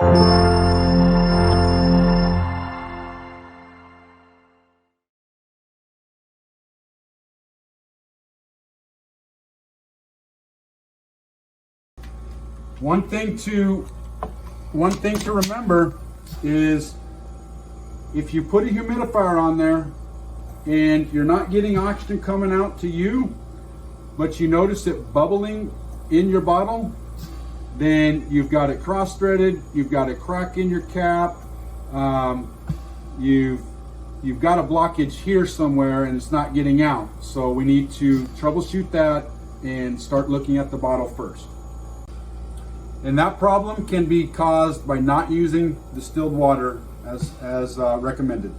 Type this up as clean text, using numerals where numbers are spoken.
One thing to remember is if you put a humidifier on there and you're not getting oxygen coming out to you, but you notice it bubbling in your bottle, then you've got it cross-threaded, you've got a crack in your cap, you've got a blockage here somewhere and it's not getting out. So we need to troubleshoot that and start looking at the bottle first. And that problem can be caused by not using distilled water as recommended.